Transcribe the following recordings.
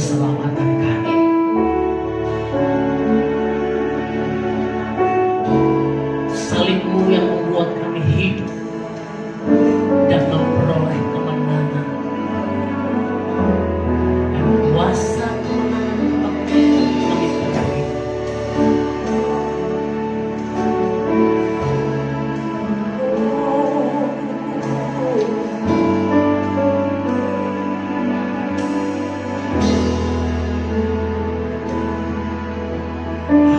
keselamatan kami. Salib-Mu yang membuat kami hidup dan memperoleh kemenangan dan kuasa kemenangan kami terima.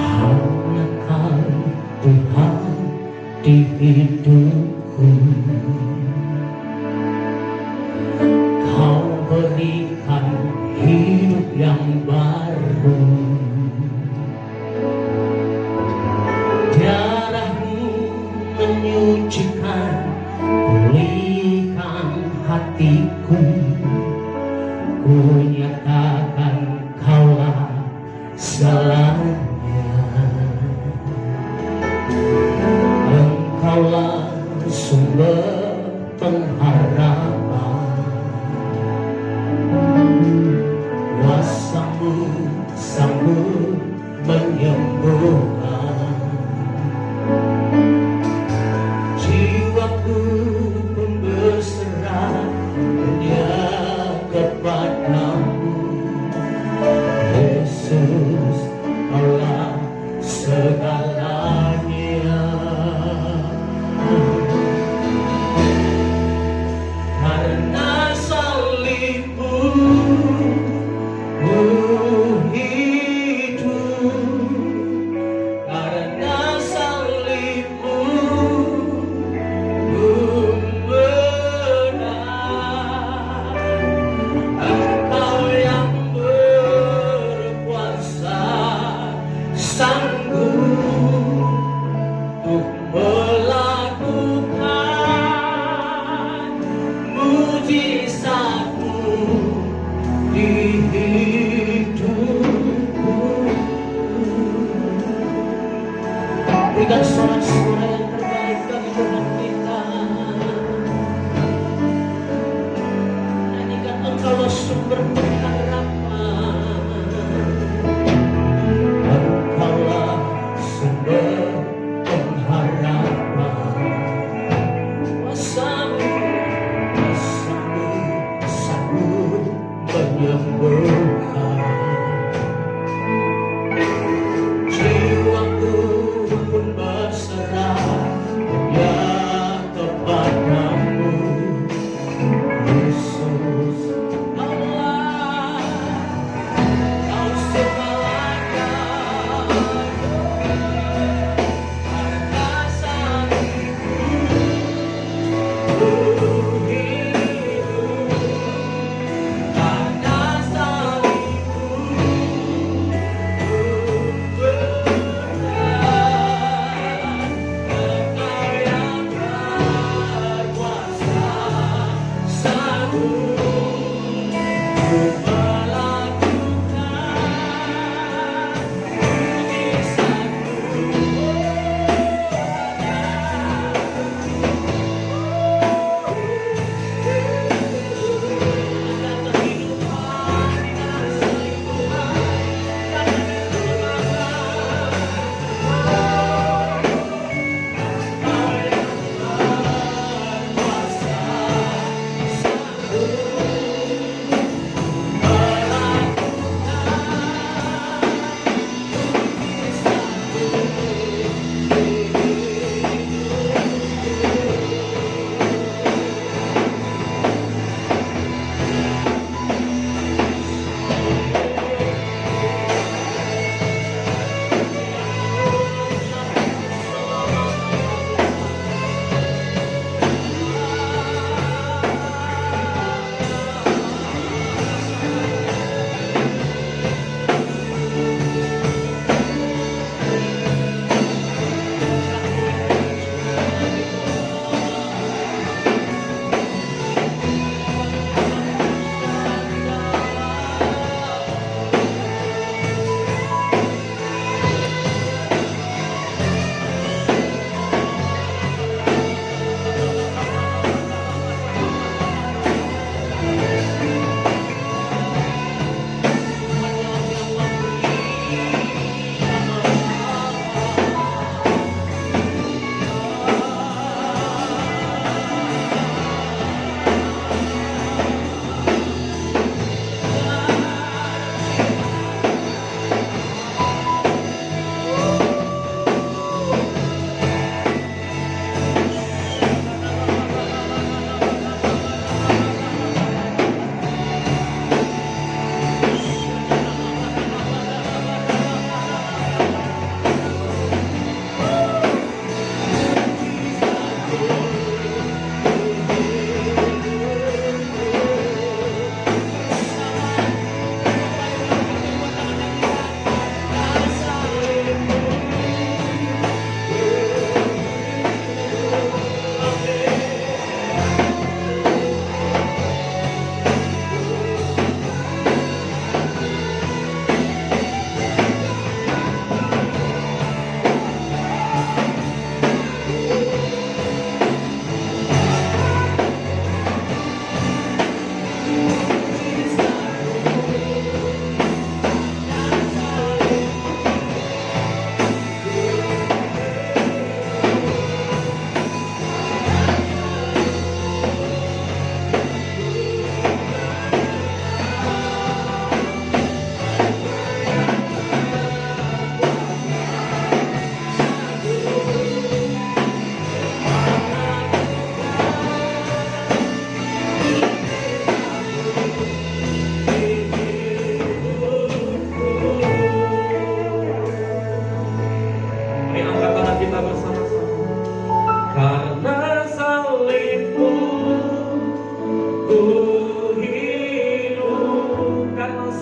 Hanya Kau Tuhan di hidupku, Kau berikan hidup yang baru. Darah-Mu menyucikan, pulihkan hatiku. Ku nyatakan Kaulah segalanya. Engkaulah sumber pengharapan. Kuasa-Mu sanggup menyembuhkan. Jiwaku pun berserah hanya kepadamu, Yesus. Kaulah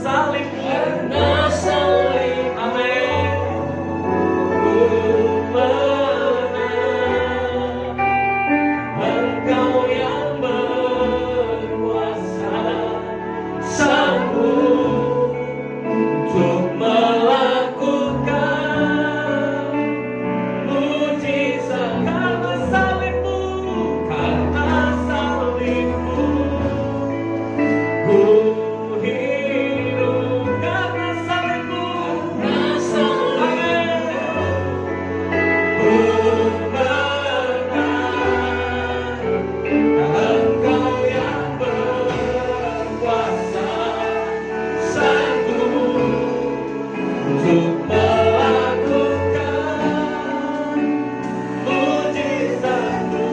salib, karena salib, amin, ku menang. Engkau yang berkuasa, sanggup untuk melakukan mujizat. Karena salibmu, ku hidup. Karena salibmu, amin, ku menang. Engkau yang berkuasa, sanggup untuk melakukan mujizat-Mu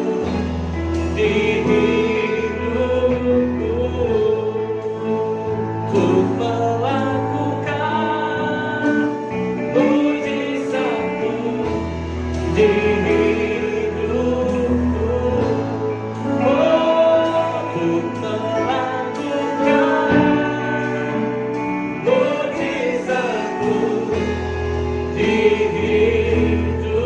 di hidupku, untuk melakukan mujizat-Mu di hidupku, untuk melakukan mujizat-Mu di hidupku.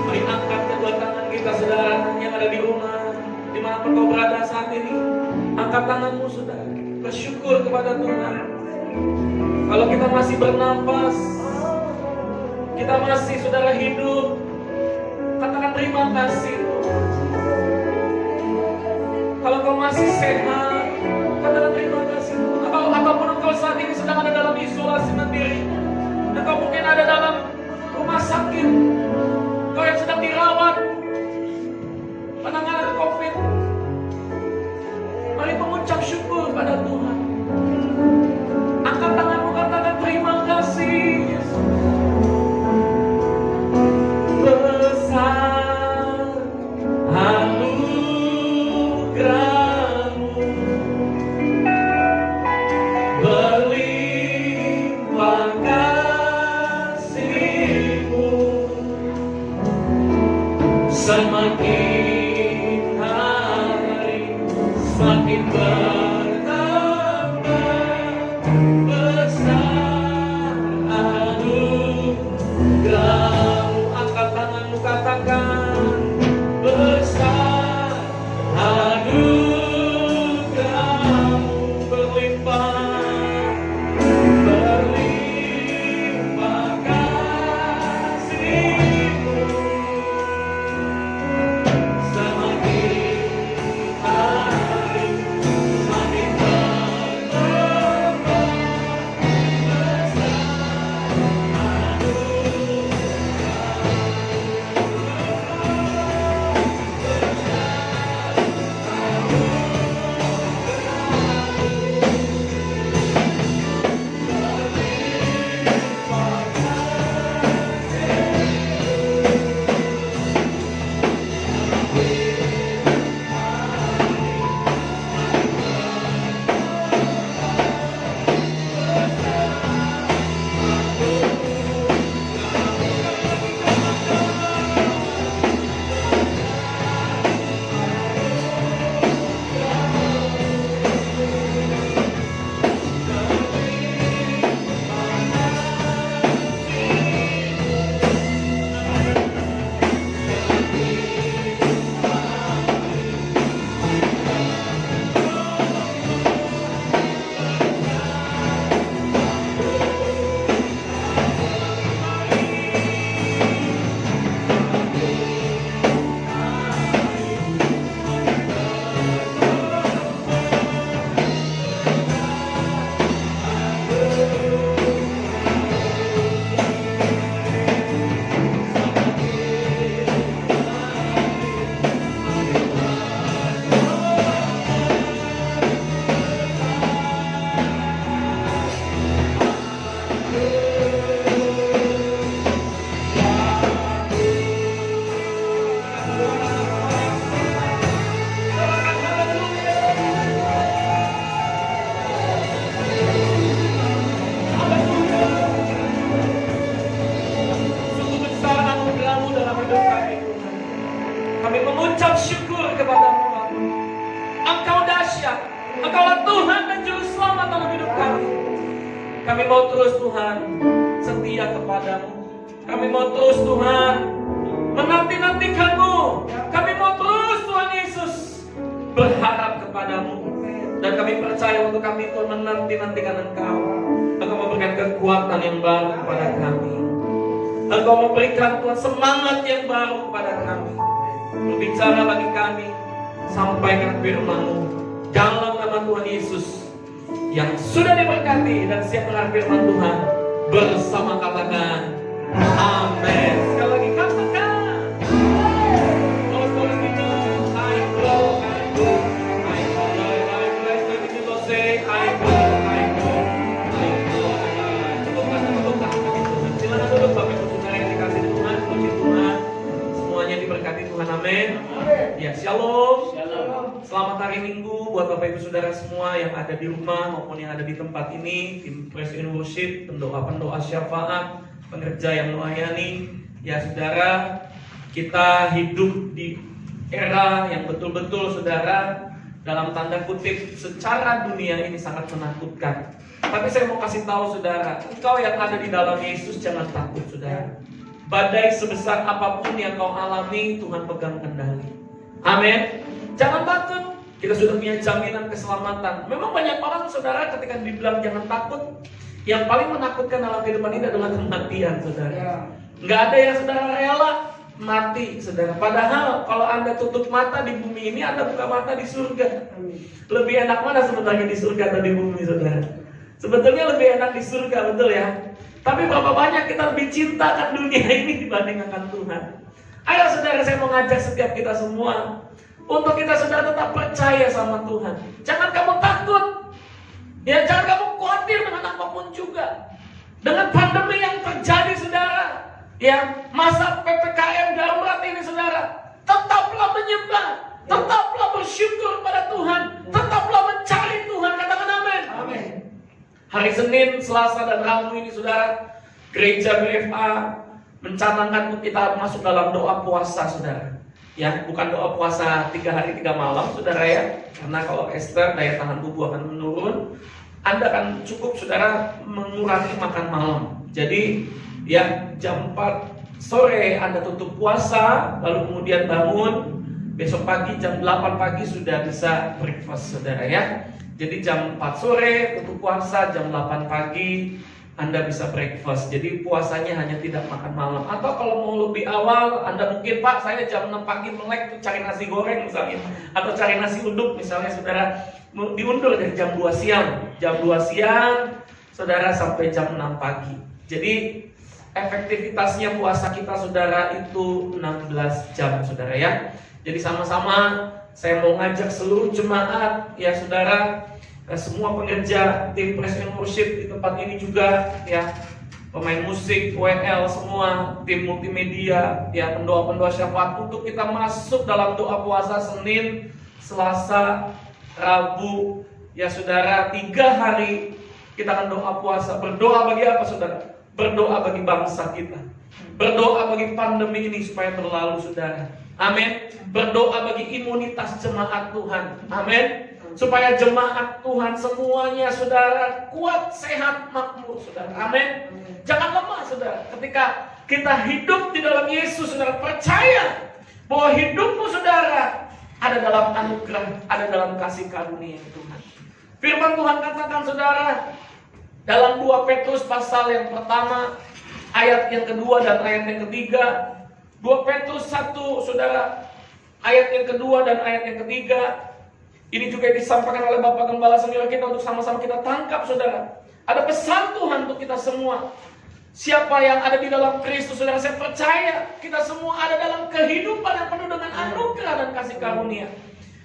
Mari angkat kedua tangan kita, saudara yang ada di rumah, dimanapun kau berada saat ini. Angkat tanganmu, saudara, bersyukur kepada Tuhan. Kalau kita masih bernafas, kita masih, saudara, hidup, katakan terima kasih. Kalau kau masih sehat, katakan terima kasih. Apapun engkau saat ini sedang ada dalam isolasi mandiri, engkau mungkin ada dalam rumah sakit, kau yang sedang dirawat penanganan COVID, mari mengucap syukur pada Tuhan. Angkat tanganmu, katakan terima kasih, Yesus. Besar anugerah-Mu, berlimpah kasih-Mu, semakin hari semakin bertambah. Besar anugerah-Mu, angkat tanganmu, katakan besar anugerah-Mu, berlimpah kasih-Mu, semakin hari semakin bertambah. Kami mau terus Tuhan setia kepadamu. Kami mau terus Tuhan menanti-nantikan-Mu. Kami mau terus Tuhan Yesus berharap kepadamu. Dan kami percaya untuk kami Tuhan menanti-nantikan Engkau. Engkau memberikan kekuatan yang baru kepada kami. Engkau memberikan Tuhan semangat yang baru kepada kami. Berbicara bagi kami, sampaikan firman-Mu dalam nama Tuhan Yesus yang sudah diberkati dan siap mendengar firman Tuhan bersama, katakan amin. Sekali lagi katakan. Terus kita I grow, I grow, I grow, I grow, kita say I grow, I grow, I grow. Silakan duduk Bapak Ibu Saudara yang dikasihi Tuhan, puji Tuhan. Semuanya diberkati Tuhan, amin. Ya, shalom. Selamat hari Minggu buat Bapak Ibu Saudara semua yang ada di rumah maupun yang ada di tempat ini, tim Praise and Worship, pendoa-pendoa syafaat, pengerja yang melayani. Ya Saudara, kita hidup di era yang betul-betul Saudara, dalam tanda kutip secara dunia ini sangat menakutkan. Tapi saya mau kasih tahu Saudara, engkau yang ada di dalam Yesus jangan takut Saudara. Badai sebesar apapun yang kau alami, Tuhan pegang kendali. Amin. Jangan takut. Kita sudah punya jaminan keselamatan. Memang banyak orang Saudara ketika dibilang jangan takut, yang paling menakutkan dalam kehidupan ini adalah kematian Saudara. Nggak ada yang Saudara rela mati Saudara. Padahal kalau Anda tutup mata di bumi ini, Anda buka mata di surga. Lebih enak mana sebenarnya di surga atau di bumi Saudara? Sebetulnya lebih enak di surga, betul ya? Tapi berapa banyak kita lebih cintakan dunia ini dibandingkan Tuhan. Ayo Saudara, saya mau ngajak setiap kita semua untuk kita Saudara tetap percaya sama Tuhan. Jangan kamu takut. Ya, jangan kamu khawatir dengan apapun juga. Dengan pandemi yang terjadi Saudara, ya, masa PPKM darurat ini Saudara, tetaplah menyembah, tetaplah bersyukur pada Tuhan, tetaplah mencari Tuhan. Katakan amin. Amin. Hari Senin, Selasa, dan Rabu ini Saudara, gereja BFA mencanangkan kita masuk dalam doa puasa Saudara. Ya, bukan doa puasa 3 hari 3 malam Saudara ya. Karena kalau Esther daya tahan tubuh akan menurun, Anda akan cukup Saudara mengurangi makan malam. Jadi ya jam 4 sore Anda tutup puasa, lalu kemudian bangun, besok pagi jam 8 pagi sudah bisa breakfast Saudara ya. Jadi jam 4 sore tutup puasa, jam 8 pagi Anda bisa breakfast. Jadi puasanya hanya tidak makan malam. Atau kalau mau lebih awal, Anda mungkin Pak, saya jam 6 pagi melek tuh cari nasi goreng misalnya, atau cari nasi uduk misalnya Saudara, diundur dari jam 2 siang. Jam 2 siang Saudara sampai jam 6 pagi. Jadi efektivitasnya puasa kita Saudara itu 16 jam Saudara ya. Jadi sama-sama saya mau ngajak seluruh jemaat ya Saudara, semua pengerja tim Praise and Worship di tempat ini juga ya, pemain musik, WL semua, tim multimedia ya, pendoa-pendoa syafaat, untuk kita masuk dalam doa puasa Senin, Selasa, Rabu ya Saudara, 3 hari kita akan doa puasa. Berdoa bagi apa Saudara? Berdoa bagi bangsa kita, berdoa bagi pandemi ini supaya berlalu Saudara. Amin. Berdoa bagi imunitas jemaat Tuhan. Amin. Supaya jemaat Tuhan semuanya Saudara kuat, sehat, makmur Saudara. Amin. Jangan lemah Saudara. Ketika kita hidup di dalam Yesus Saudara, percaya bahwa hidupmu Saudara ada dalam anugerah, ada dalam kasih karunia Tuhan. Firman Tuhan katakan Saudara dalam 2 Petrus pasal yang pertama, ayat yang kedua dan ayat yang ketiga. 2 Petrus 1 Saudara, ayat yang kedua dan ayat yang ketiga. Ini juga disampaikan oleh Bapak Gembala senior kita untuk sama-sama kita tangkap Saudara. Ada pesan Tuhan untuk kita semua. Siapa yang ada di dalam Kristus Saudara, saya percaya kita semua ada dalam kehidupan yang penuh dengan anugerah dan kasih karunia.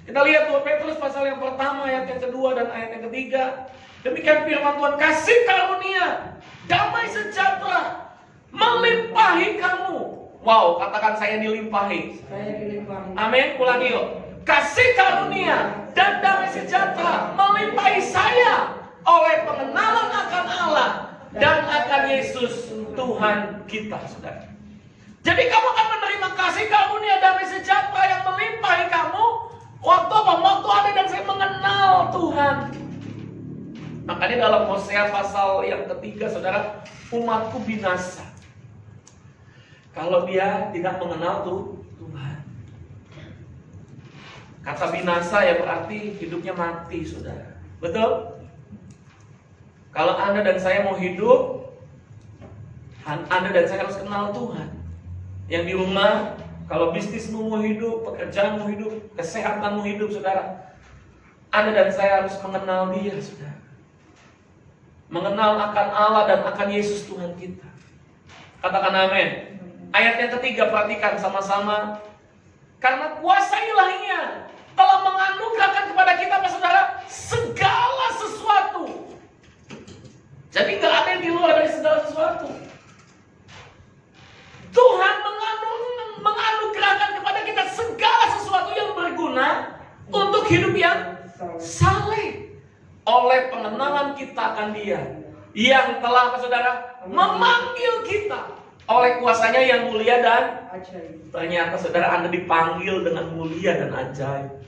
Kita lihat 2 Petrus pasal yang pertama, ayat yang kedua dan ayat yang ketiga. Demikian firman Tuhan, kasih karunia, damai sejahtera melimpahi kamu. Wow, katakan saya dilimpahi. Saya dilimpahi. Amin, ulangi yuk. Kasih karunia dan damai sejahtera melimpahi saya oleh pengenalan akan Allah dan akan Yesus Tuhan kita Saudara. Jadi kamu akan menerima kasih karunia damai sejahtera yang melimpahi kamu waktu apa? Waktu ada dan saya mengenal Tuhan. Makanya dalam Hosea pasal yang ketiga, saudara, umatku binasa kalau dia tidak mengenal Tuhan. Kata binasa ya berarti hidupnya mati, saudara. Betul? Kalau Anda dan saya mau hidup, Anda dan saya harus kenal Tuhan. Yang di rumah, kalau bisnismu mau hidup, pekerjaanmu hidup, kesehatanmu hidup, saudara, Anda dan saya harus mengenal Dia, saudara. Mengenal akan Allah dan akan Yesus Tuhan kita. Katakan amin. Ayat yang ketiga, perhatikan sama-sama. Karena kuasa ilahinya telah menganugerahkan kepada kita, saudara, segala sesuatu. Jadi gak ada yang di luar dari segala sesuatu. Tuhan menganugerahkan kepada kita segala sesuatu yang berguna untuk hidup yang saleh. Oleh pengenalan kita akan Dia yang telah, saudara, memanggil kita oleh kuasanya yang mulia dan ajaib. Ternyata, saudara, Anda dipanggil dengan mulia dan ajaib.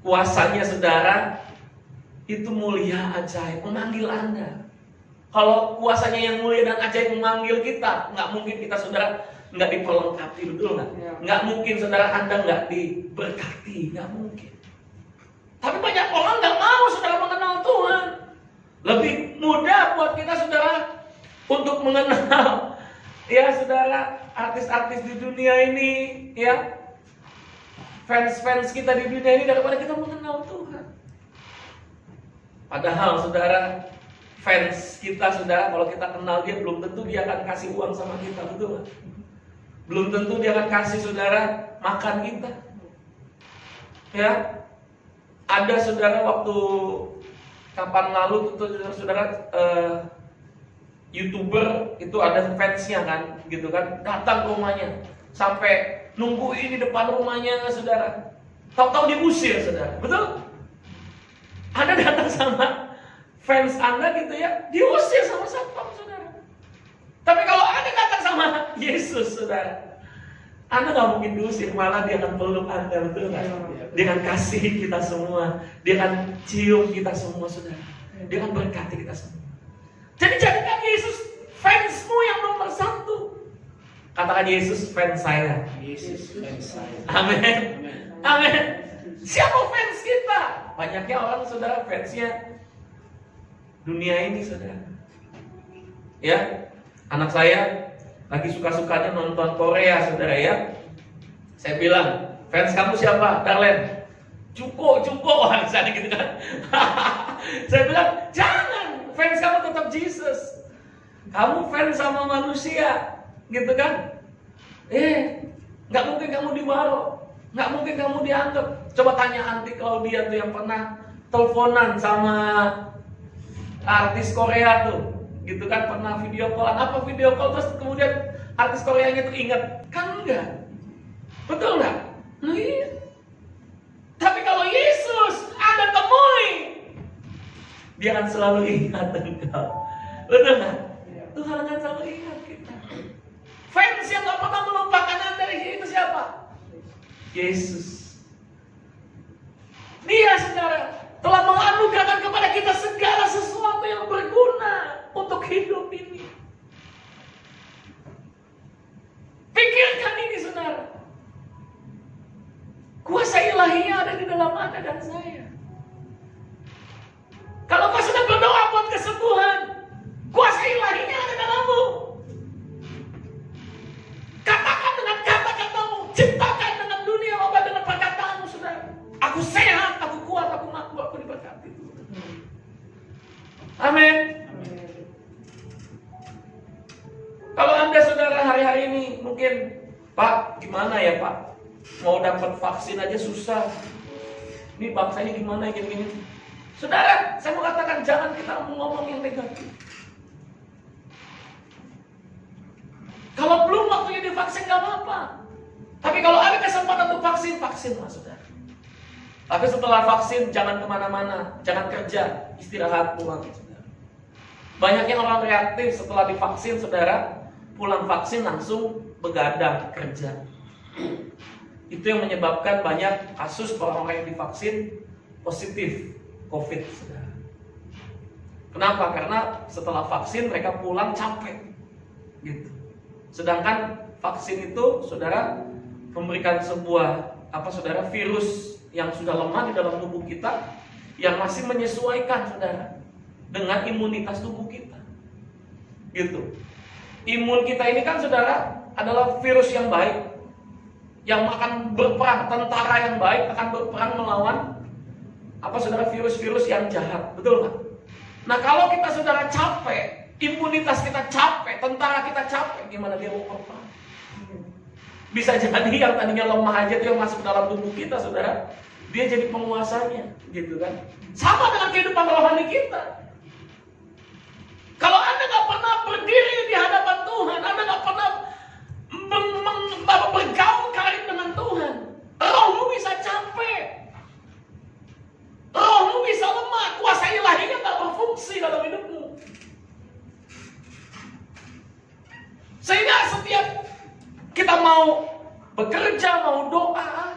Kuasanya, saudara, itu mulia, ajaib, memanggil Anda. Kalau kuasanya yang mulia dan ajaib memanggil kita, nggak mungkin kita, saudara, nggak diperlengkapi, betul nggak? Nggak mungkin, saudara, Anda nggak diberkati, nggak mungkin. Tapi banyak orang nggak mau, saudara, mengenal Tuhan. Lebih mudah buat kita, saudara, untuk mengenal, ya, saudara, artis-artis di dunia ini, ya, fans-fans kita di dunia ini daripada kita mengenal Tuhan. Padahal, saudara, fans kita, saudara, kalau kita kenal dia, belum tentu dia akan kasih uang sama kita, betul nggak? Belum tentu dia akan kasih, saudara, makan kita. Ya, ada, saudara, waktu kapan lalu tuh, saudara, YouTuber itu ada fansnya kan, gitu kan, datang ke rumahnya, sampai nungguin di depan rumahnya, saudara. Tahu-tahu diusir, saudara, betul? Anda datang sama fans Anda gitu ya, diusir sama satpam, saudara. Tapi kalau Anda datang sama Yesus, saudara, Anda nggak mungkin diusir, malah Dia akan peluk Anda, betul nggak? Dia akan kasih kita semua, Dia akan cium kita semua, saudara. Dia akan berkati kita semua. Jadi jadikan Yesus fansmu yang nomor satu. Katakan, Yesus fans saya. Yesus fans saya. Amin. Amin. Siapa fans kita? Banyaknya orang, saudara, fansnya dunia ini, saudara. Ya, anak saya lagi suka-sukanya nonton Korea, saudara, ya. Saya bilang, fans kamu siapa, Darlen? Cuko, misalnya gitu kan. Saya bilang, jangan, fans kamu tetap Jesus. Kamu fans sama manusia, gitu kan? Nggak mungkin kamu diwaro, nggak mungkin kamu dianggap. Coba tanya Aunty Claudia tuh yang pernah teleponan sama artis Korea tuh, gitu kan, pernah video callan. Apa video call terus kemudian artis Koreanya tuh ingat? Kan enggak, betul nggak? Nah, iya. Tapi kalau Yesus Anda temui, Dia akan selalu ingat engkau, betul nggak? Tuhan akan selalu ingat kita. Fans yang nggak pernah melupakan Anda itu siapa? Yesus. Dia, saudara, telah menganugerahkan kepada kita segala sesuatu yang berguna untuk hidup ini. Pikirkan ini, saudara. Kuasa ilahinya ada di dalam Anda dan saya. Kalau kau sedang berdoa buat kesembuhan, kuasa ilahinya ada dalammu. Katakan dengan kata-katamu, ciptakan dengan dunia obat dengan perkataanmu, saudara. Aku sehat, aku kuat, aku makmur, aku diberkati. Amin. Kalau Anda, saudara, hari-hari ini mungkin, Pak, gimana ya, Pak? Mau dapat vaksin aja susah. Ini bangsa ini gimana ya, gini-gini. Saudara, saya mau katakan, jangan kita ngomong yang negatif. Kalau belum waktunya divaksin, gak apa-apa. Tapi kalau ada kesempatan untuk vaksin, vaksinlah, saudara. Tapi setelah vaksin, jangan kemana-mana, jangan kerja, istirahat, pulang, saudara. Banyaknya orang reaktif setelah divaksin, saudara, pulang vaksin langsung begadang kerja. Itu yang menyebabkan banyak kasus orang-orang yang divaksin positif COVID, saudara. Kenapa? Karena setelah vaksin mereka pulang capek gitu. Sedangkan vaksin itu saudara memberikan sebuah saudara virus yang sudah lemah di dalam tubuh kita, yang masih menyesuaikan saudara dengan imunitas tubuh kita gitu. Imun kita ini kan saudara adalah virus yang baik, yang akan berperang, tentara yang baik akan berperang melawan saudara virus-virus yang jahat, betul nggak? Nah kalau kita saudara capek, imunitas kita capek, tentara kita capek, gimana dia mau berperang? Bisa jadi yang tadinya lemah aja dia masuk dalam tubuh kita saudara, dia jadi penguasanya, gitu kan? Sama dengan kehidupan rohani kita. Kalau Anda nggak pernah berdiri di hadapan Tuhan, Anda nggak pernah bergaul karib dengan Tuhan, rohmu bisa capek, rohmu bisa lemah, kuasa ilahinya nggak berfungsi dalam hidupmu. Sehingga setiap kita mau bekerja, mau doa,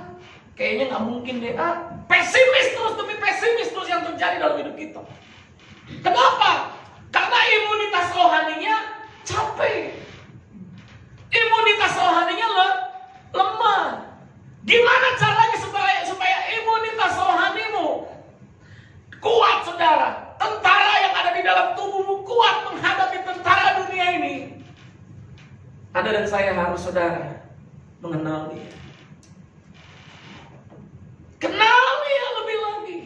kayaknya nggak mungkin deh. Pesimis terus demi pesimis terus yang terjadi dalam hidup kita. Kenapa? Karena imunitas rohaninya capek. Imunitas rohaninya lemah. Gimana caranya supaya imunitas rohanimu kuat saudara? Tentara yang ada di dalam tubuhmu kuat menghadapi tentara dunia ini. Anda dan saya harus saudara mengenal dia. Kenal dia lebih lagi.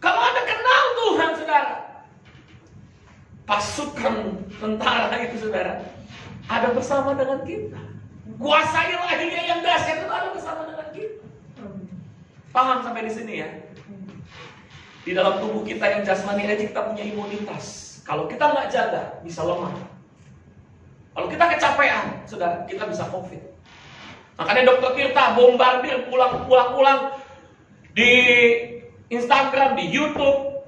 Kalau Anda kenal Tuhan saudara, pasukan tentara itu saudara ada bersama dengan kita. Kuasa ilahinya yang dahsyat itu ada bersama dengan kita. Paham sampai di sini ya? Di dalam tubuh kita yang jasmani aja kita punya imunitas. Kalau kita nggak jaga, bisa lemah. Kalau kita kecapean, saudara, kita bisa COVID. Makanya Dokter Tirta bombardir pulang di Instagram, di YouTube.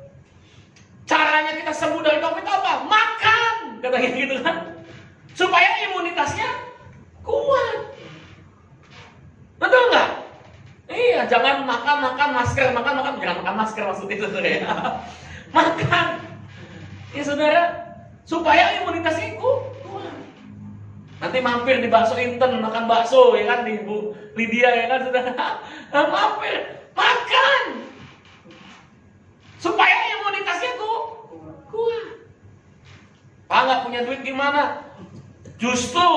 Caranya kita sembuh dari COVID apa? Makan, katanya gitu kan. Supaya imunitasnya kuat. Betul nggak? Iya, jangan makan masker, jangan makan masker maksudnya saudara ya. Makan, ya saudara, supaya imunitasnya kuat. Nanti mampir di bakso Inten, makan bakso ya kan, di Bu Lydia ya kan saudara. Mampir, makan, supaya imunitasnya kuat. Pak nggak punya duit gimana? Justru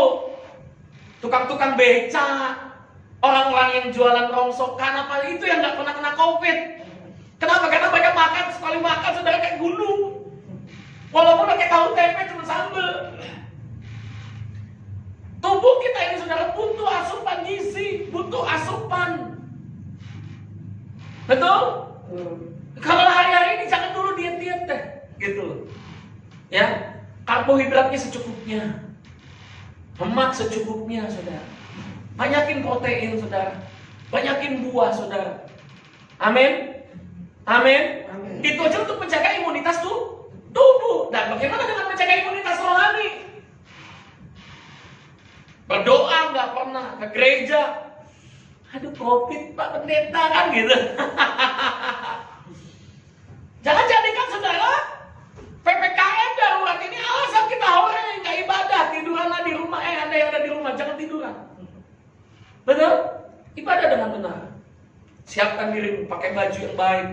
tukang-tukang beca, orang-orang yang jualan rongsokan apa itu yang nggak pernah kena COVID. Kenapa? Karena banyak makan, sekali makan saudara kayak gunung. Walaupun pakai tahu tempe cuma sambel. Tubuh kita ini saudara butuh asupan gizi, butuh asupan. Betul? Kalau hari-hari ini jangan dulu diet-diet deh, gitu. Ya, karbohidratnya secukupnya, lemak secukupnya, saudara. Banyakin protein, saudara. Banyakin buah, saudara. Amin. Amin. Itu aja untuk menjaga imunitas tubuh. Dan bagaimana dengan menjaga imunitas rohani? Berdoa nggak pernah, ke gereja. Aduh COVID Pak Pendeta kan gitu. Jangan jadikan saudara PPKM darurat ini alasan kita orang yang nggak ibadah, tiduranlah di rumah. Anda yang ada di rumah jangan tiduran. Betul? Ibadah dengan benar. Siapkan dirimu, pakai baju yang baik.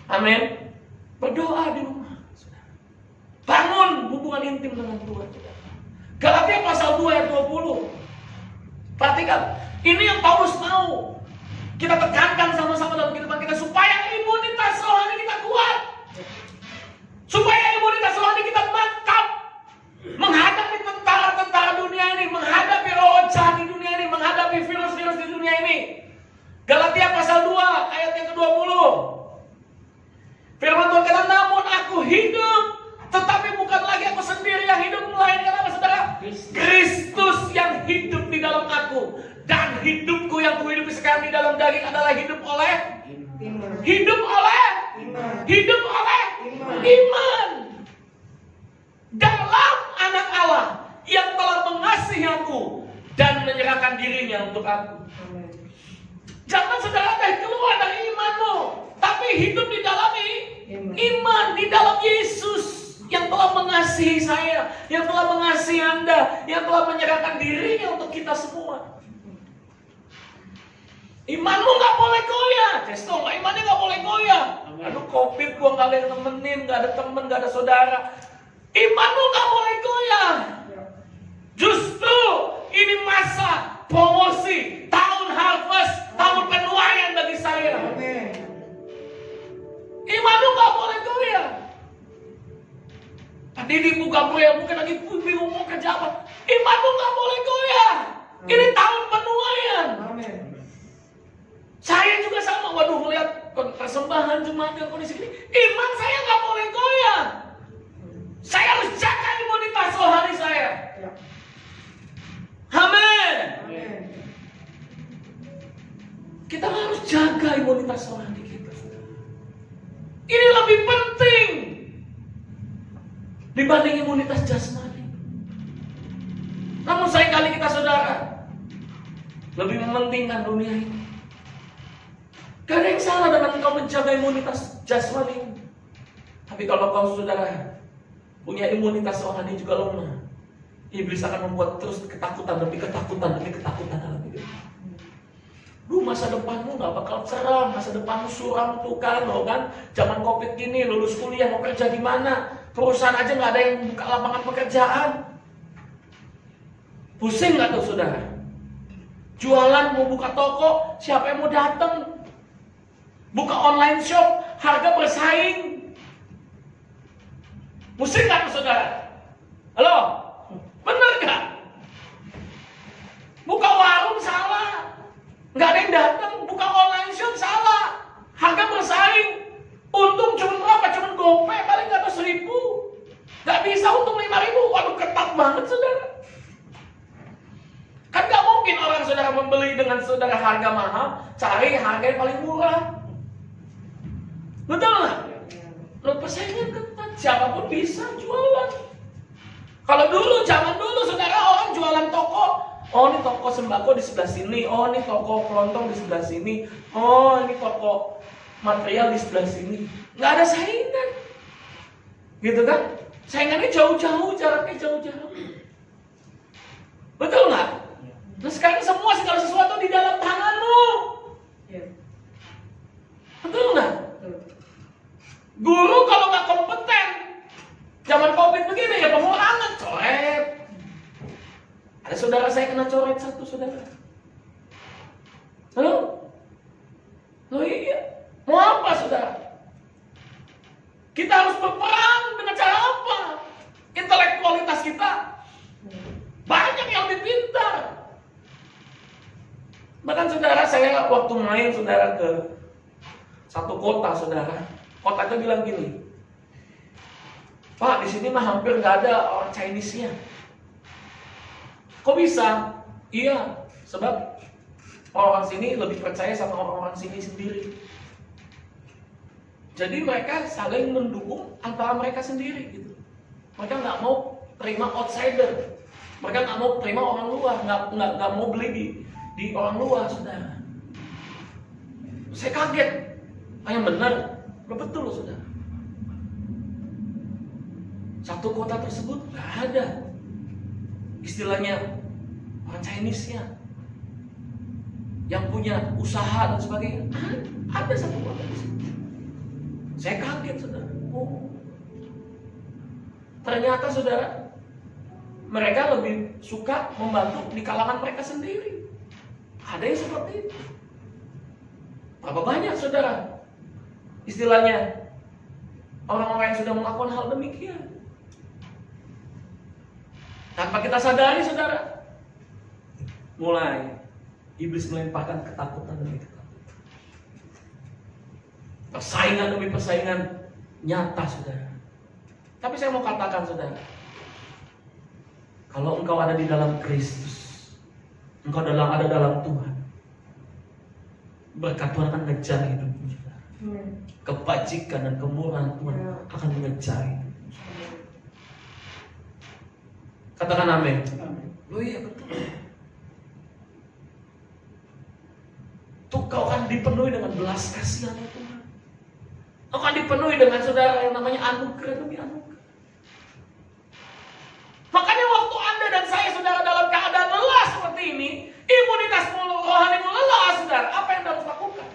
Amin. Berdoa di rumah. Bangun hubungan intim dengan Tuhan. Galatia pasal 2 ayat 20. Perhatikan, ini yang Paulus mau kita tekankan sama-sama dalam kehidupan kita supaya imunitas rohani kita kuat. Supaya imunitas rohani kita mantap menghadapi tentara-tentara dunia ini, menghadapi roh jahat di dunia ini, menghadapi virus-virus di dunia ini. Galatia pasal 2 ayat yang ke-20. Firman Tuhan kata, namun aku hidup, tetapi bukan lagi aku sendiri yang hidup, melainkan apa saudara? Kristus yang hidup di dalam aku. Dan hidupku yang kuhidupi sekarang di dalam daging adalah hidup oleh iman dalam anak Allah yang telah mengasihi aku dan menyerahkan dirinya untuk aku. Jangan saudara keluar dari imanmu, tapi hidup di dalam Iman di dalam Yesus yang telah mengasihi saya, yang telah mengasihi Anda, yang telah menyerahkan dirinya untuk kita semua. Imanmu gak boleh goyah. Cesto, imannya gak boleh goyah. Aduh, COVID gua gak ada yang nemenin, gak ada temen, gak ada saudara. Imanmu gak boleh goyah. Justru ini masa promosi, tahun harvest, tahun penuaian bagi saya. Imanmu gak boleh goyah. Tadi di buka pria mungkin lagi bingung mau kerja apa. Imanmu gak boleh goyah. Ini tahun penuaian. Saya juga sama. Waduh, melihat persembahan jemaat yang kondisi ini, iman saya gak boleh goyah. Saya harus jaga imunitas rohani saya. Amin. Kita harus jaga imunitas rohani kita. Ini lebih penting dibanding imunitas jasmani. Namun seringkali kita saudara lebih mementingkan dunia ini. Gak ada yang salah dengan engkau menjaga imunitas jasmani. Tapi kalau kau saudara punya imunitas rohani juga lemah, iblis akan membuat terus ketakutan demi ketakutan demi ketakutan dalam hidup. Masa depanmu gak bakal cerah, masa depanmu suram tuh kan, lo kan zaman COVID gini, lulus kuliah mau kerja di mana? Perusahaan aja gak ada yang buka lapangan pekerjaan. Pusing gak tuh saudara? Jualan mau buka toko, siapa yang mau datang? Buka online shop, harga bersaing. Pusing gak tuh saudara? Halo? Bener gak? Buka warung salah, gak ada yang datang. Buka online shop salah, harga bersaing. Untung cuma berapa? Cuma gope, paling gak tahu 1.000. Gak bisa untung 5.000. Waduh, ketat banget saudara. Kan gak mungkin orang saudara membeli dengan saudara harga mahal, cari harga yang paling murah. Betul gak? Lo persaingan ketat, siapapun bisa jualan. Kalau dulu, zaman dulu saudara orang jualan toko. Oh, ini toko sembako di sebelah sini. Oh, ini toko kelontong di sebelah sini. Oh, ini toko material di sebelah sini. Nggak ada saingan. Gitu kan? Saingannya jauh-jauh, jaraknya jauh-jauh. Betul nggak? Nah sekarang semua segala sesuatu di dalam tanganmu. Betul nggak? Guru kalau nggak kompeten, zaman COVID begini ya pengurangan, coret. Ada saudara saya kena coret satu saudara. Halo? Oh iya. Mau apa saudara? Kita harus berperang dengan cara apa? Intelektualitas kita banyak yang lebih pintar. Bahkan saudara saya waktu main saudara ke satu kota saudara, kotanya bilang gini, Pak di sini mah hampir nggak ada orang Chinese-nya. Kok bisa? Iya, sebab orang sini lebih percaya sama orang-orang sini sendiri. Jadi mereka saling mendukung antara mereka sendiri gitu. Mereka nggak mau terima outsider. Mereka nggak mau terima orang luar, nggak mau beli di orang luar, saudara. Saya kaget. Yang benar, betul loh saudara. Satu kota tersebut nggak ada istilahnya orang Chinese-nya yang punya usaha dan sebagainya. Ada satu kota di situ. Saya kaget saudara. Oh, ternyata saudara, mereka lebih suka membantu di kalangan mereka sendiri. Ada yang seperti itu. Berapa banyak saudara istilahnya orang-orang yang sudah melakukan hal demikian tanpa kita sadari saudara, mulai iblis melemparkan ketakutan demi ketakutan, persaingan demi persaingan nyata saudara. Tapi saya mau katakan saudara, kalau engkau ada di dalam Kristus, engkau ada dalam Tuhan, berkat Tuhan akan mengejar hidupmu saudara. Kebajikan dan kemurahan Tuhan akan mengejar hidupmu. Katakan amin. Oh iya betul. Tuh kau akan dipenuhi dengan belas kasihan Tuhan. akan dipenuhi dengan saudara yang namanya anugerah demi anugerah. Makanya waktu Anda dan saya saudara dalam keadaan lelah seperti ini, imunitas rohanimu lelah saudara, apa yang harus lakukan?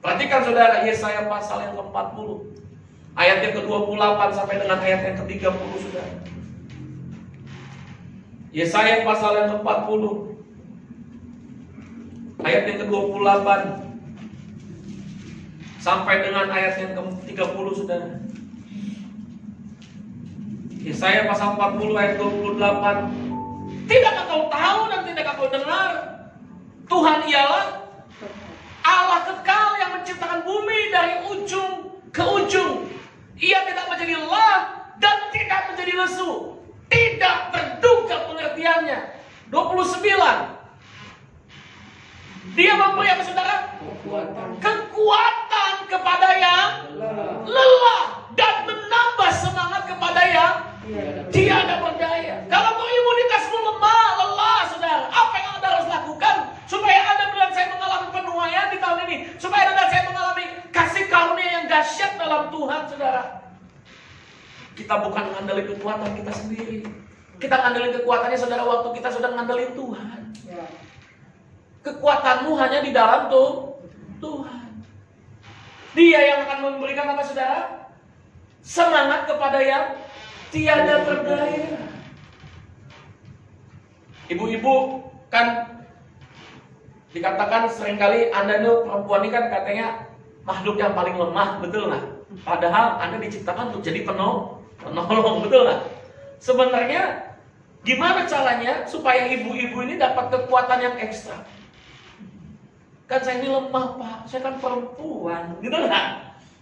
Perhatikan saudara, Yesaya pasal yang ke-40 ayat yang ke-28 sampai dengan ayat yang ke-30 saudara. Yesaya pasal yang ke-40 ayat yang ke-28 sampai dengan ayat yang ke-30 saudara. Yesaya pasal 40 ayat 28. Tidakkah kau tahu dan tidakkah kau dengar? Tuhan ialah Allah kekal yang menciptakan bumi dari ujung ke ujung. Ia tidak menjadi lelah dan tidak menjadi lesu. Tidak terduga pengertiannya. 29. Dia memberi apa saudara? Kekuatan kepada yang lelah dan menambah semangat kepada yang tiada berdaya. Kalau kau imunitasmu lemah, lelah saudara, apa yang Anda harus lakukan supaya Anda dan saya mengalami penuaian di tahun ini, supaya Anda dan saya mengalami kasih karunia yang dahsyat dalam Tuhan saudara? Kita bukan mengandalkan kekuatan kita sendiri. Kita mengandalkan kekuatannya saudara waktu kita sudah mengandalkan Tuhan. Kekuatanmu hanya di dalam Tuhan. Dia yang akan memberikan apa saudara? Semangat kepada yang tiada berdaya. Ibu-ibu kan dikatakan seringkali Anda itu perempuan ini kan katanya makhluk yang paling lemah, betul nggak? Padahal Anda diciptakan untuk jadi penolong, betul nggak? Sebenarnya gimana caranya supaya ibu-ibu ini dapat kekuatan yang ekstra? Kan saya ini lemah Pak, saya kan perempuan, gitu nggak?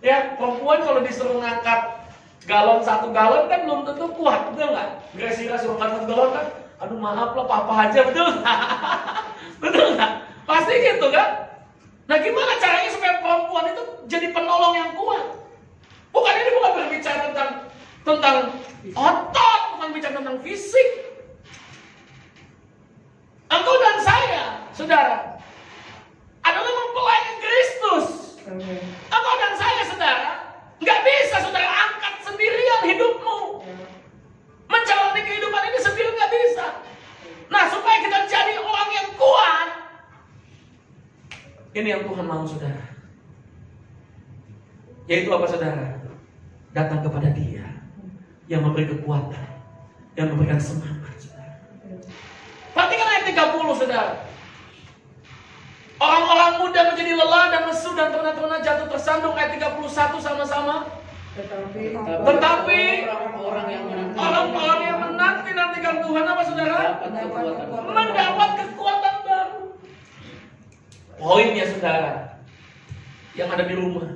Ya perempuan kalau disuruh ngangkat galon 1 galon kan belum tentu kuat, betul nggak? Gracia suruh ngangkat galon kan, aduh maaf lah apa aja, betul nggak? Betul nggak? Pasti gitu kan? Nah gimana caranya supaya perempuan itu jadi penolong yang kuat? Ini bukan berbicara tentang otot, bukan bicara tentang fisik. Engkau dan saya, saudara, adalah mempelai Kristus. Engkau dan saya, saudara, nggak bisa saudara angkat sendirian hidupmu. Menjalani kehidupan ini sendiri nggak bisa. Nah, supaya kita jadi orang yang kuat, ini yang Tuhan mau saudara. Yaitu apa saudara? Datang kepada Dia yang memberi kekuatan, yang memberikan semangat saudara. Perhatikan ayat 30 saudara. Orang-orang muda menjadi lelah dan lesu dan terna-terna jatuh tersandung. Ayat 31 sama-sama. Tetapi orang-orang yang menanti-nantikan Tuhan apa saudara? Mendapat kekuatan baru. Poinnya saudara, yang ada di rumah,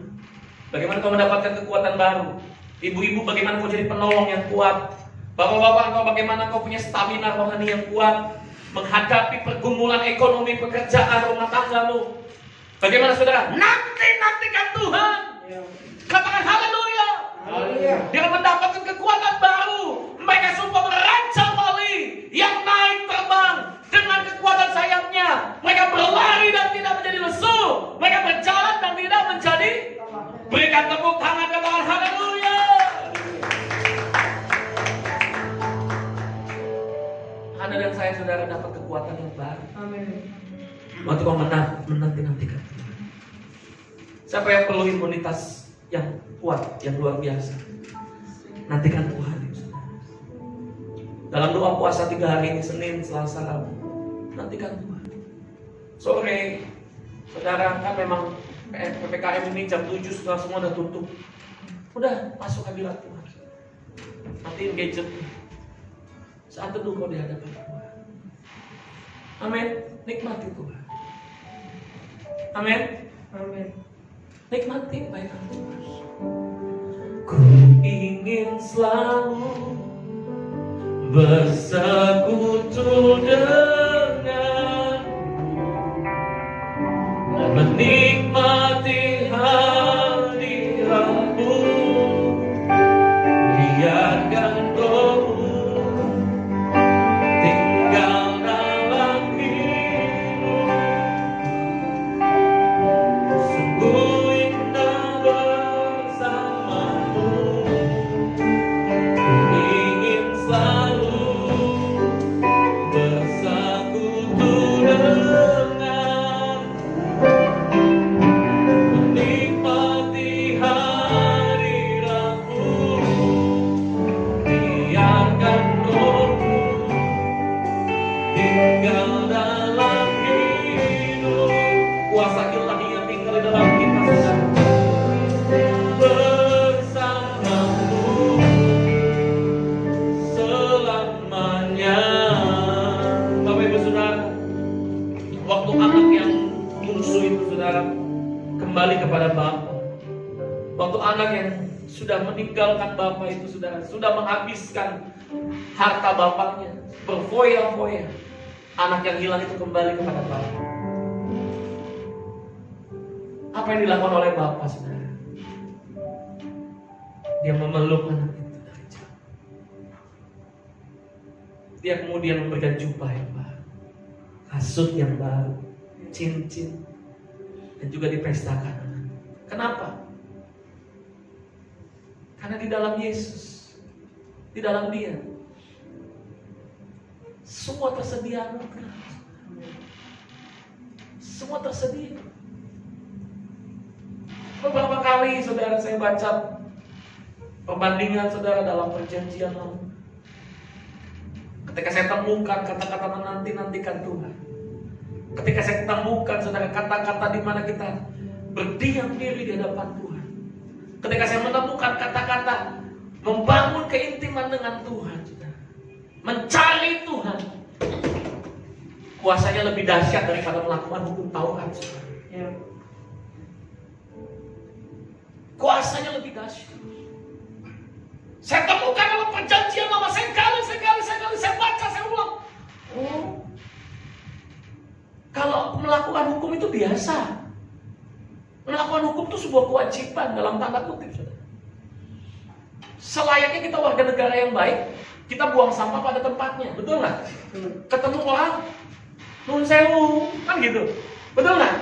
bagaimana kau mendapatkan kekuatan baru? Ibu-ibu, bagaimana kau jadi penolong yang kuat? Bapak-bapak, kau bagaimana kau punya stamina rohani yang kuat menghadapi pergumulan ekonomi, pekerjaan, rumah tanggamu? Bagaimana saudara? Nantikan Tuhan. Katakan haleluya. Dia mendapatkan kekuatan baru. Mereka sumpah meraja wali yang naik terbang dengan kekuatan sayapnya. Mereka berlari dan tidak menjadi lesu. Mereka berjalan dan tidak menjadi. Berikan tepuk tangan, katakan haleluya. Anda dan saya saudara dapat kekuatan yang baru. Amin. Waktu kau menanti-nantikan. Siapa yang perlu imunitas yang kuat, yang luar biasa? Nantikan Tuhan. Dalam doa puasa 3 hari ini, Senin, Selasa, Rabu, nantikan Tuhan. Sore, saudara kan memang PPKM ini jam 7 sudah semua udah tutup. Udah masuk hadirat Tuhan. Matiin gadgetnya. Saat teduh kau di hadapan Tuhan. Amin. Nikmati Tuhan. Amin. Amin. Nikmati kebaikan Tuhan. Ku ingin selalu bersekutu denganmu, menikmati hadiratmu, biarkan Rohmu tinggal dalam hidup. Sungguh indah sudah meninggalkan Bapa itu, saudara, sudah menghabiskan harta bapaknya, berfoya-foya. Anak yang hilang itu kembali kepada Bapa. Apa yang dilakukan oleh Bapa, saudara? Dia memeluk anak itu dari jauh. Dia kemudian memberikan jubah yang baru, kasut yang baru, cincin, dan juga dipestakan. Kenapa? Karena di dalam Yesus, di dalam Dia, semua tersedia anugerah. Semua tersedia. Beberapa kali saudara saya baca perbandingan saudara dalam perjanjian lama. Ketika saya temukan kata-kata menanti-nantikan Tuhan. Ketika saya temukan saudara kata-kata di mana kita berdiam diri di hadapan Tuhan. Ketika saya menemukan kata-kata membangun keintiman dengan Tuhan, saudara, mencari Tuhan, kuasanya lebih dahsyat daripada melakukan hukum Taurat, saudara. Ya. Kuasanya lebih dahsyat. Saya temukan dalam perjanjian lama, saya gali, saya baca, saya ulang. Oh, kalau melakukan hukum itu biasa. Melakukan hukum itu sebuah kewajiban dalam tanda kutip, saudara. Selayaknya kita warga negara yang baik, kita buang sampah pada tempatnya, betul nggak? Ketemu orang, nun sewu, kan gitu, betul nggak?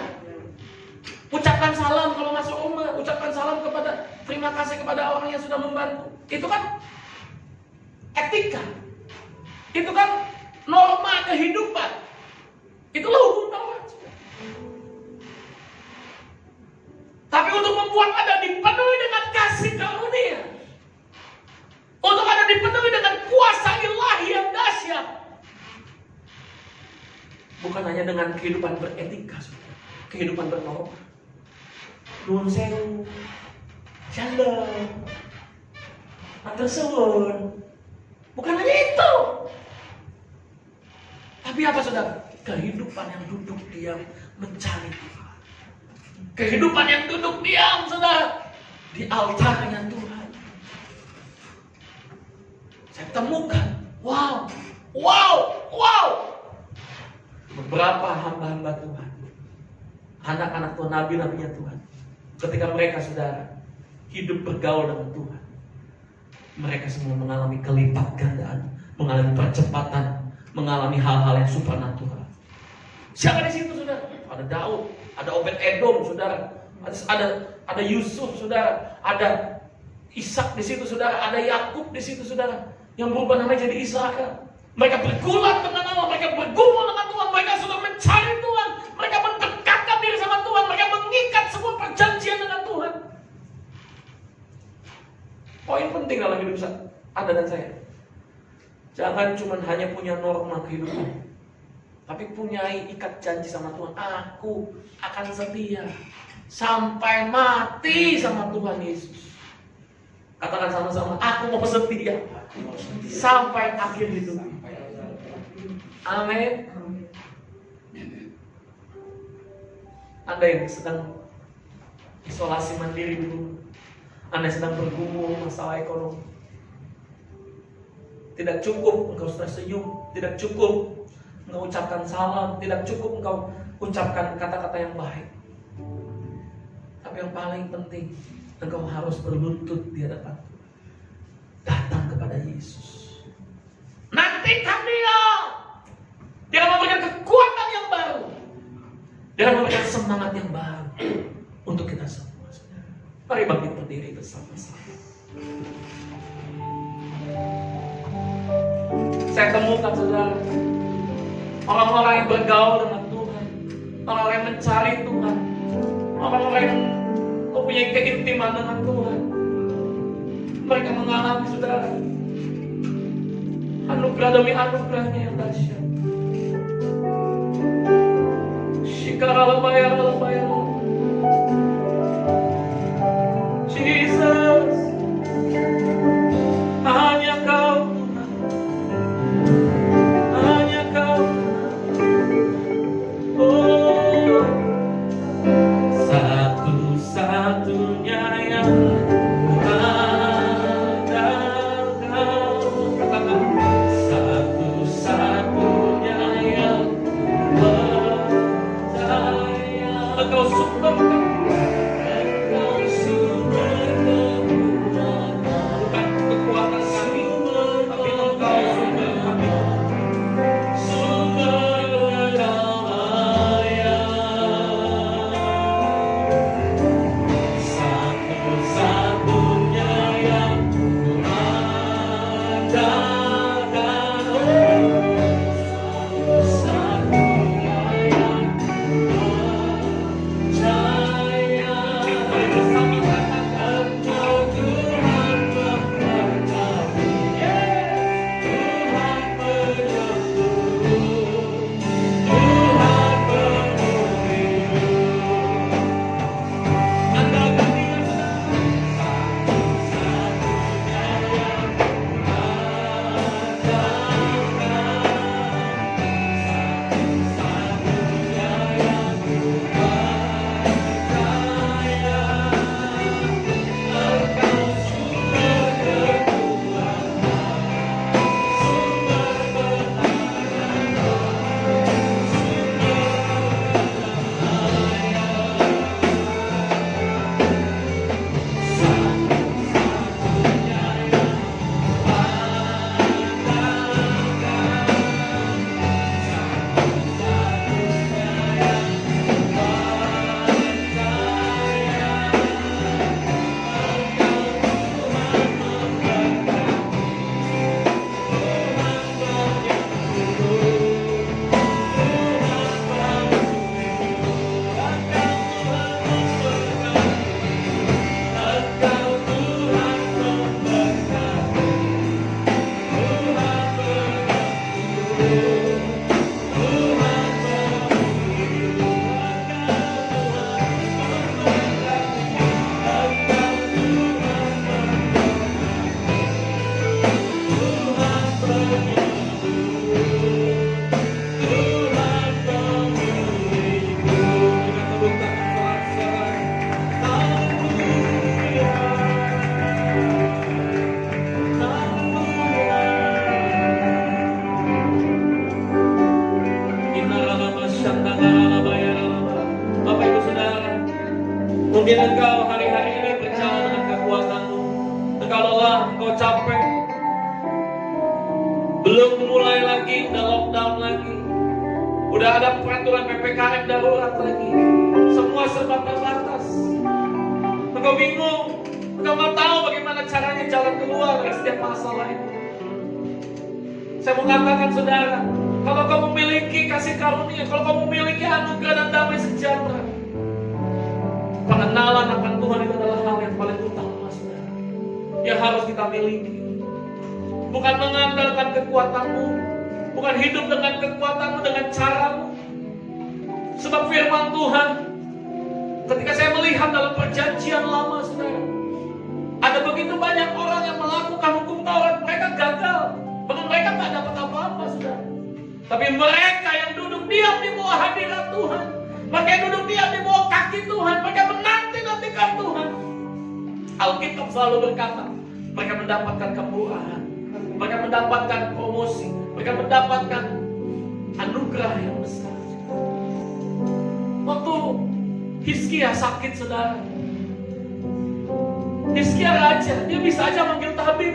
Ucapkan salam kalau masuk rumah, ucapkan salam kepada, terima kasih kepada orang yang sudah membantu. Itu kan etika, itu kan norma kehidupan, itulah hukum Taurat. Tapi untuk membuat Anda dipenuhi dengan kasih karunia, untuk Anda dipenuhi dengan kuasa ilahi yang dahsyat, bukan hanya dengan kehidupan beretika, kehidupan bernorma. Nuhun sewu, shalom, matur suwun. Bukan hanya itu. Tapi apa, saudara? Kehidupan yang duduk diam mencari Tuhan. Kehidupan yang duduk diam, saudara, di altarnya Tuhan. Saya temukan, wow. Beberapa hamba-hamba Tuhan, anak-anak Tuhan, nabi-nabinya Tuhan, ketika mereka, saudara, hidup bergaul dengan Tuhan, mereka semua mengalami kelipat gandaan, mengalami percepatan, mengalami hal-hal yang supernatural. Siapa di situ, saudara? Ada Daud, ada Obed Edom, saudara, ada Yusuf, saudara, ada Ishak di situ, saudara, ada Yakub di situ, saudara, yang berubah namanya jadi Israel. Mereka bergulat dengan Allah, mereka bergumul dengan Tuhan, mereka sudah mencari Tuhan, mereka mendekatkan diri sama Tuhan, mereka mengikat semua perjanjian dengan Tuhan. Poin penting dalam hidup Anda dan saya, jangan cuma hanya punya norma kehidupan, tapi punya ikat janji sama Tuhan. Aku akan setia sampai mati sama Tuhan Yesus. Katakan sama-sama, aku mau setia sampai akhir hidup. Amin. Anda yang sedang isolasi mandiri dulu, Anda sedang bergumul masalah ekonomi, tidak cukup engkau tersenyum, tidak cukup engkau ucapkan salam, tidak cukup engkau ucapkan kata-kata yang baik. Tapi yang paling penting, engkau harus berlutut di hadapan Tuhan. Datang kepada Yesus. Nantikan Dia. Dia akan memberikan kekuatan yang baru. Dia akan memberikan semangat yang baru untuk kita semua. Mari bangkit berdiri bersama-sama. Saya temukan, saudara, orang-orang yang bergaul dengan Tuhan, orang-orang yang mencari Tuhan, orang-orang yang mempunyai keintiman dengan Tuhan. Mereka mengalami, saudara, anugerah demi anugerahnya yang dahsyat. Shikaralabaya. Jesus, hanya Kau Tuhan, hanya Kau Tuhan. Oh, satu-satunya yang Tuhan. Mungkin engkau hari-hari ini berjalan dengan kekuatanmu. Engkau lelah, engkau capek. Belum mulai lagi, udah lockdown lagi. Udah ada peraturan PPKM darurat lagi. Semua serba terbatas. Engkau bingung. Engkau nggak tahu bagaimana caranya jalan keluar dari setiap masalah itu. Saya mau katakan saudara, kalau kau memiliki kasih karunia, kalau kau memiliki anugerah dan damai sejahtera, pengenalan akan Tuhan itu adalah hal yang paling utama, saudara, yang harus kita miliki. Bukan mengandalkan kekuatanmu, bukan hidup dengan kekuatanmu, dengan caramu. Sebab firman Tuhan, ketika saya melihat dalam perjanjian lama, saudara, ada begitu banyak orang yang melakukan hukum Taurat, mereka gagal. Bahkan mereka tak dapat apa-apa, saudara. Tapi mereka yang duduk diam di bawah hadirat Tuhan, mereka yang duduk diam di bawah kaki Tuhan, mereka menanti-nantikan Tuhan. Alkitab selalu berkata, mereka mendapatkan kemurahan, mereka mendapatkan promosi, mereka mendapatkan anugerah yang besar. Waktu Hizkia sakit, saudara, Hizkia raja, dia bisa aja manggil tabib,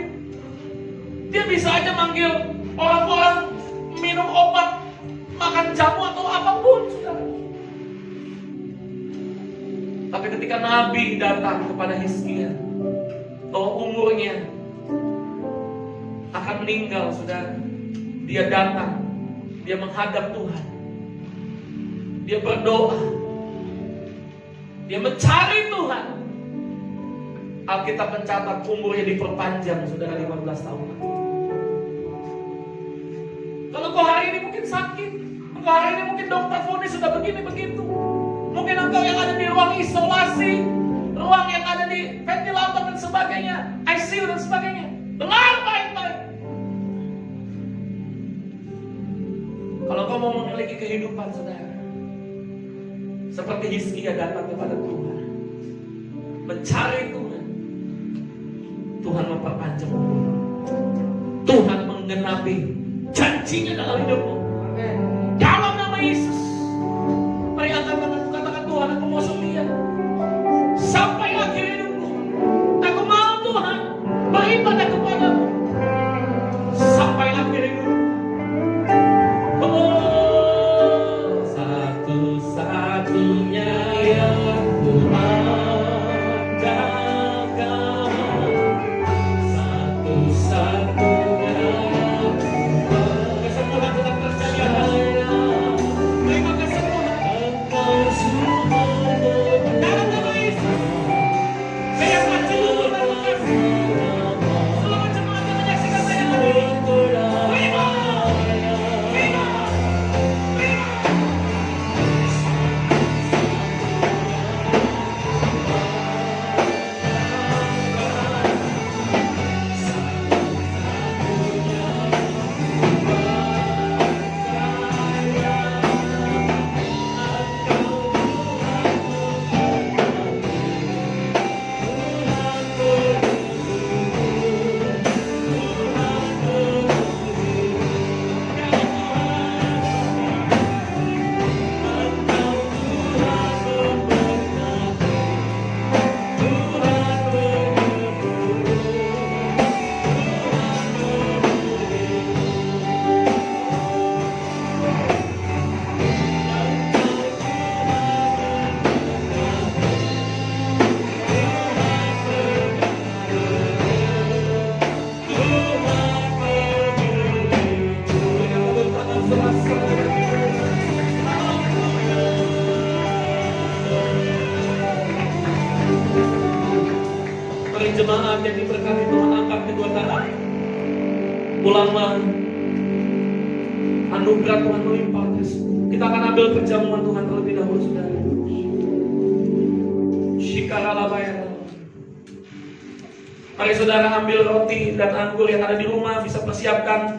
dia bisa aja manggil orang-orang minum obat, makan jamu atau apapun, saudara. Tapi ketika Nabi datang kepada Hizkia bahwa umurnya akan meninggal, saudara, dia datang, dia menghadap Tuhan, dia berdoa, dia mencari Tuhan. Alkitab mencatat umurnya diperpanjang, saudara, 15 tahun. Kalau kau hari ini mungkin sakit, engkau hari ini mungkin dokter vonis sudah begini begitu. Mungkin engkau yang ada di ruang isolasi, ruang yang ada di ventilator dan sebagainya, ICU dan sebagainya. Dengar baik-baik. Kalau kau mau memiliki kehidupan, saudara, seperti Hizkia datang kepada Tuhan, mencari Tuhan, Tuhan memperpanjang umur, Tuhan menggenapi janjinya dalam hidupmu. Dalam nama Yesus, mari angkat tanganmu, katakan, Tuhan, aku mau setia sampai akhir hidupku. Aku mau, Tuhan, beribadah kepadamu sampai akhir hidupku. Oh, satu-satunya yang Tuhan, satu-satunya Ulama anugerah Tuhan melimpah. Kita akan ambil perjamuan Tuhan terlebih dahulu, saudara. Shikaralabaya. Mari saudara ambil roti dan anggur yang ada di rumah, bisa persiapkan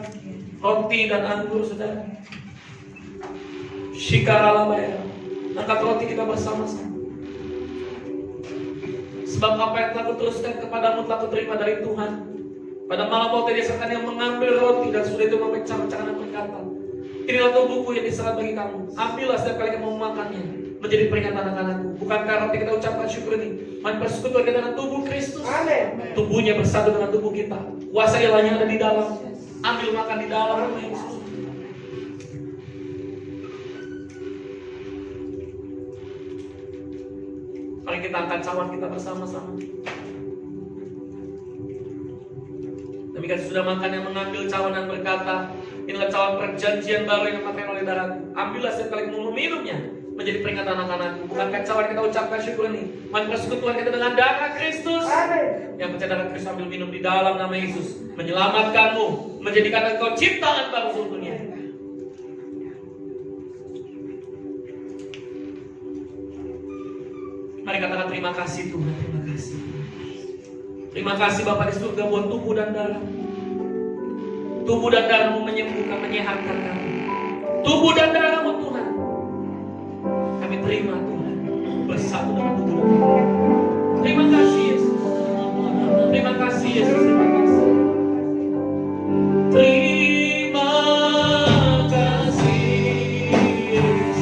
roti dan anggur, saudara. Shikaralabaya. Angkat roti kita bersama-sama. Sebab apa yang telah kuteruskan kepadamu telah kuterima dari Tuhan. Pada malam waktu dia serta yang mengambil roti dan sudah itu memecah-mecahkan dan berkata, inilah tubuhku yang diserah bagi kamu. Ambillah setiap kali kamu memakannya, menjadi peringatan akanku. Bukankah roti kita ucapkan syukur ini? Mari persekutuan kita dengan tubuh Kristus. Amin. Tubuhnya bersatu dengan tubuh kita. Kuasa Ilahnya ada di dalam. Ambil makan di dalam nama Yesus. Mari kita angkat cawan kita bersama-sama. Demikian sudah makan yang mengambil cawan dan berkata, inilah cawan perjanjian baru yang dipakai oleh darahku. Ambillah setiap kali kamu meminumnya, menjadi peringatan anak-anakku. Bukankah cawan kita ucapkan syukur ini? Mari persekutuan kita dengan darah Kristus. Yang percaya darah Kristus ambil minum di dalam nama Yesus, menyelamatkanmu, menjadikan engkau ciptaan baru seutuhnya. Mari katakan terima kasih Tuhan, terima kasih. Terima kasih Bapa di surga buat tubuh dan darah. Tubuh dan darahmu menyembuhkan, menyehatkan kami. Tubuh dan darahmu Tuhan, kami terima Tuhan, bersatu dengan tubuh. Terima kasih Yesus. Terima kasih Yesus. Terima kasih. Terima kasih Yesus.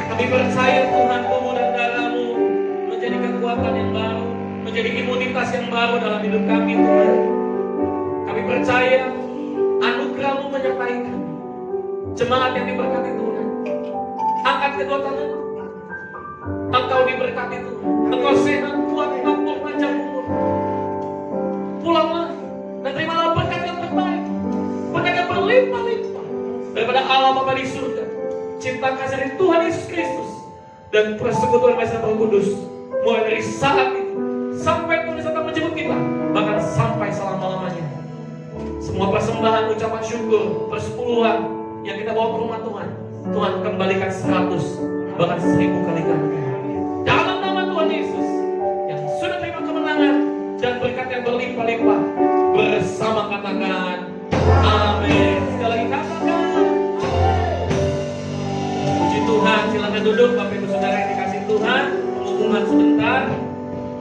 Kami percaya Tuhan tubuh dan darahmu menjadi kekuatan yang baru, menjadi imunitas yang baru dalam hidup kami Tuhan. Kami percaya anugerahmu menyertai kami. Jemaat yang diberkati Tuhan, angkat kedua tangan. Engkau diberkati Tuhan. Engkau sehat, kuat, makmur, panjang umur. Pulanglah dan terimalah berkat yang terbaik, berkat yang berlimpah-limpah daripada Allah Bapa di surga, cinta kasih dari Tuhan Yesus Kristus, dan persekutuan Maha Roh Kudus, mulai dari saat itu sampai Tuhan datang menjemput kita, bahkan sampai selama-lamanya. Semua persembahan, ucapan syukur, persepuluhan yang kita bawa ke rumah Tuhan, Tuhan kembalikan 100, bahkan 1000 kali ganda. Dalam nama Tuhan Yesus yang sudah terima kemenangan dan berkat yang berlimpah-limpah, bersama katakan amin. Sekali lagi katakan puji Tuhan. Silakan duduk Bapak Ibu Saudara yang dikasih Tuhan. Pengumuman sebentar.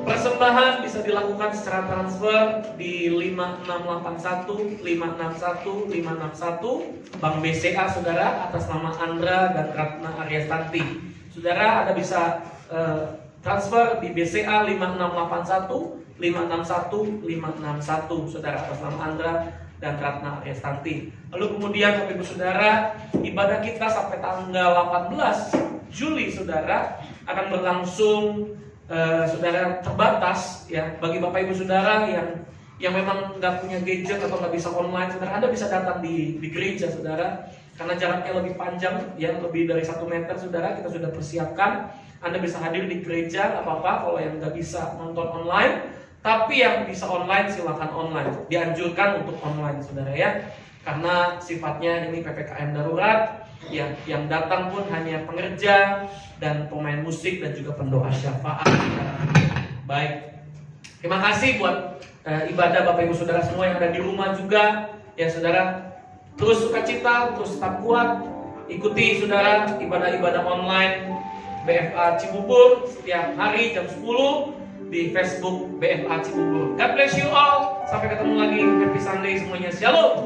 Persembahan bisa dilakukan secara transfer di 5681 561 561 Bank BCA Saudara, atas nama Andra dan Ratna Aryastanti. Saudara ada bisa transfer di BCA 5681 561 561 Saudara, atas nama Andra dan Ratna Aryastanti. Lalu kemudian Bapak Ibu Saudara, ibadah kita sampai tanggal 18 Juli Saudara akan berlangsung Saudara terbatas ya. Bagi Bapak Ibu Saudara yang memang nggak punya gadget atau nggak bisa online, Saudara, Anda bisa datang di gereja Saudara. karena jaraknya lebih panjang, ya lebih dari 1 meter, saudara, kita sudah persiapkan. Anda bisa hadir di gereja, nggak apa-apa. Kalau yang nggak bisa nonton online, tapi yang bisa online silakan online. Dianjurkan untuk online, saudara ya, karena sifatnya ini PPKM darurat. Ya, yang datang pun hanya pengerja dan pemain musik dan juga pendoa syafaat. Baik, terima kasih buat ibadah Bapak Ibu Saudara semua yang ada di rumah juga, ya saudara. Terus sukacita, terus tetap kuat. Ikuti saudara ibadah-ibadah online BFA Cibubur setiap hari jam 10 di Facebook BFA Cibubur. God bless you all. Sampai ketemu lagi. Happy Sunday semuanya. Shalom.